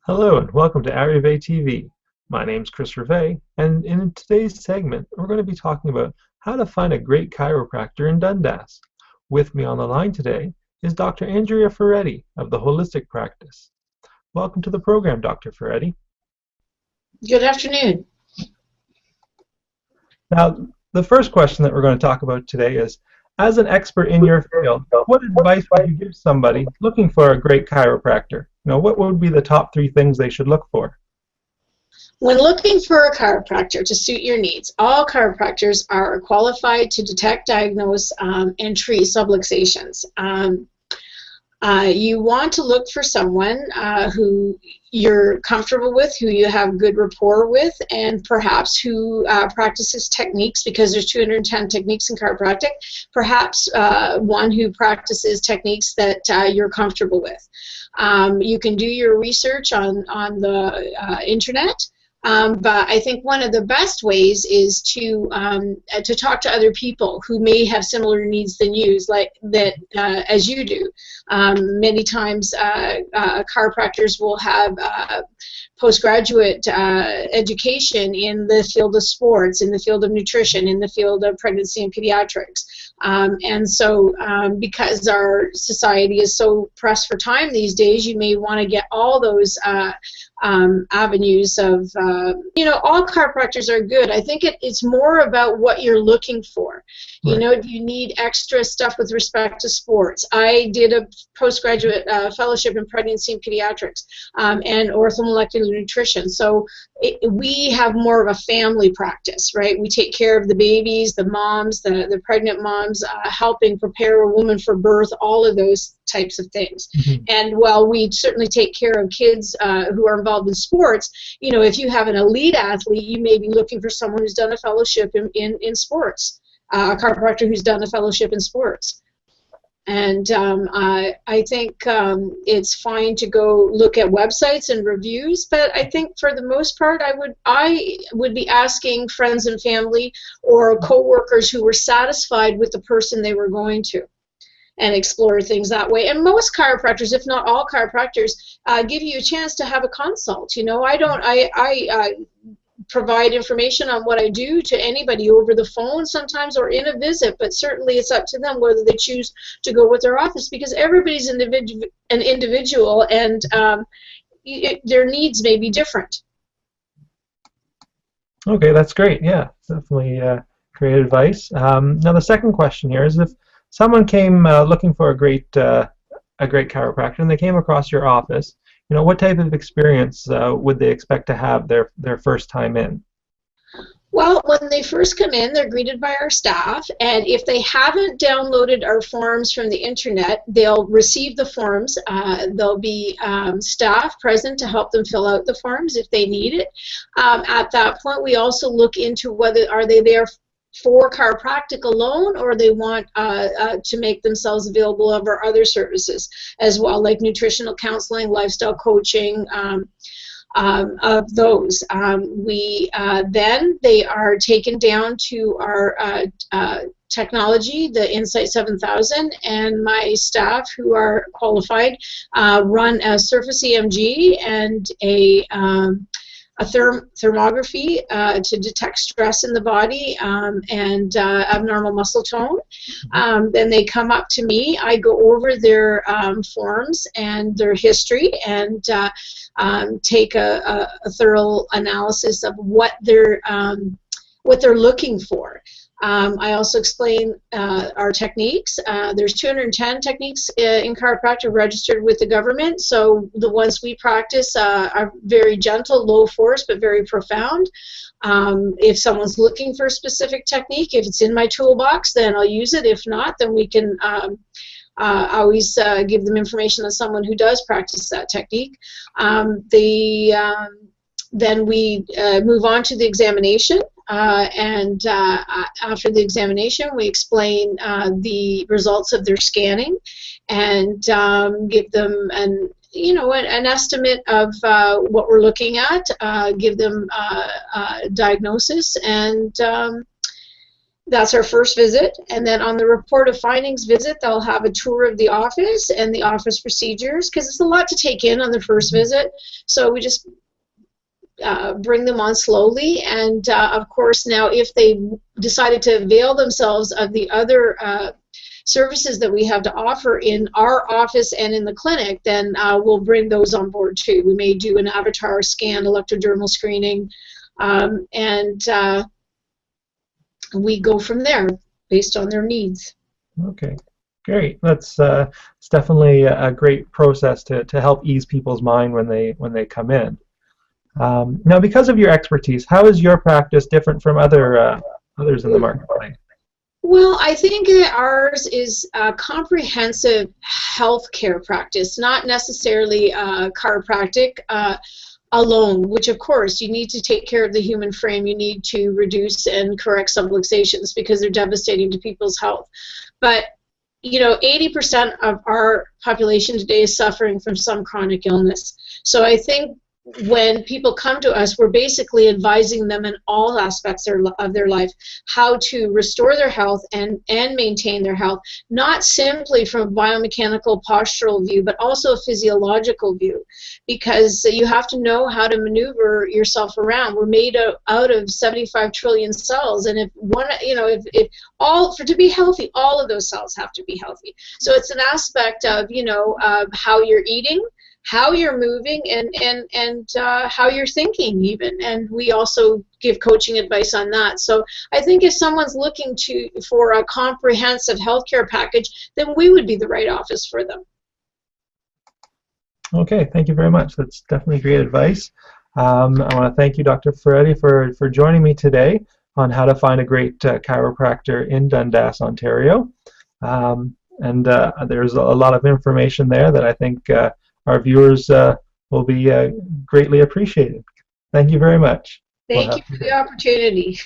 Hello and welcome to Arrivait TV. My name's Chris Rivet, and in today's segment, we're going to be talking about how to find a great chiropractor in Dundas. With me on the line today is Dr. Andrea Ferretti of the Holistic Practice. Welcome to the program, Dr. Ferretti. Good afternoon. Now, the first question that we're going to talk about today is, as an expert in your field, what advice would you give somebody looking for a great chiropractor? What would be the top 3 things they should look for? When looking for a chiropractor to suit your needs, all chiropractors are qualified to detect, diagnose, and treat subluxations. You want to look for someone who you're comfortable with, who you have good rapport with, and perhaps who practices techniques, because there's 210 techniques in chiropractic, perhaps one who practices techniques that you're comfortable with. You can do your research on the internet. But I think one of the best ways is to talk to other people who may have similar needs than you, as you do. Many times, chiropractors will have postgraduate education in the field of sports, in the field of nutrition, in the field of pregnancy and pediatrics. And so, because our society is so pressed for time these days, you may want to get all those avenues of, all chiropractors are good. I think it's more about what you're looking for. Right. Do you need extra stuff with respect to sports? I did a postgraduate fellowship in pregnancy and pediatrics and orthomolecular nutrition. So we have more of a family practice, right? We take care of the babies, the moms, the pregnant moms, helping prepare a woman for birth, all of those types of things. Mm-hmm. And while we certainly take care of kids who are involved in sports, if you have an elite athlete, you may be looking for someone who's done a fellowship in sports, a chiropractor who's done a fellowship in sports. And I think it's fine to go look at websites and reviews, but I think for the most part, I would be asking friends and family or coworkers who were satisfied with the person they were going to, and explore things that way. And most chiropractors, if not all chiropractors, give you a chance to have a consult. I provide information on what I do to anybody over the phone sometimes, or in a visit, but certainly it's up to them whether they choose to go with their office, because everybody's an individual, and their needs may be different. Okay, that's great. Yeah, definitely great advice. Now the second question here is, if someone came looking for a great chiropractor and they came across your office, what type of experience would they expect to have their first time in? Well, when they first come in, they're greeted by our staff, and if they haven't downloaded our forms from the internet, they'll receive the forms. There'll be staff present to help them fill out the forms if they need it. At that point, we also look into whether are they there for chiropractic alone, or they want to make themselves available of our other services as well, like nutritional counseling, lifestyle coaching, of those. Then they are taken down to our technology, the Insight 7000, and my staff who are qualified run a surface EMG and a thermography to detect stress in the body and abnormal muscle tone. Then they come up to me. I go over their forms and their history and take a thorough analysis of what they're looking for. I also explain our techniques. There's 210 techniques in chiropractic registered with the government, so the ones we practice are very gentle, low force, but very profound. If someone's looking for a specific technique, if it's in my toolbox, then I'll use it. If not, then we can always give them information on someone who does practice that technique. Then we move on to the examination. After the examination, we explain the results of their scanning and give them an estimate of what we're looking at, give them a diagnosis, and That's our first visit, and then on the report of findings visit, they'll have a tour of the office and the office procedures, because it's a lot to take in on the first visit. So we just bring them on slowly, and of course now if they decided to avail themselves of the other services that we have to offer in our office and in the clinic, then we'll bring those on board too. We may do an avatar scan, electrodermal screening, and we go from there based on their needs. Okay, great. That's it's definitely a great process to help ease people's mind when they come in. Now, because of your expertise, how is your practice different from others in the marketplace? Well, I think that ours is a comprehensive healthcare practice, not necessarily chiropractic alone, which of course you need to take care of the human frame. You need to reduce and correct subluxations because they're devastating to people's health. But you know, 80% of our population today is suffering from some chronic illness. So I think when people come to us, we're basically advising them in all aspects of their life how to restore their health and maintain their health, not simply from a biomechanical postural view, but also a physiological view, because you have to know how to maneuver yourself around. We're made out of 75 trillion cells, and if one, you know, if all, to be healthy, all of those cells have to be healthy. So it's an aspect of, you know, how you're eating, how you're moving, and how you're thinking even, and we also give coaching advice on that. So I think if someone's looking for a comprehensive healthcare package, then we would be the right office for them. Okay, thank you very much. That's definitely great advice. I want to thank you, Dr. Ferretti, for joining me today on how to find a great chiropractor in Dundas, Ontario. There's a lot of information there that I think our viewers will be greatly appreciated. Thank you very much. Thank you for the opportunity.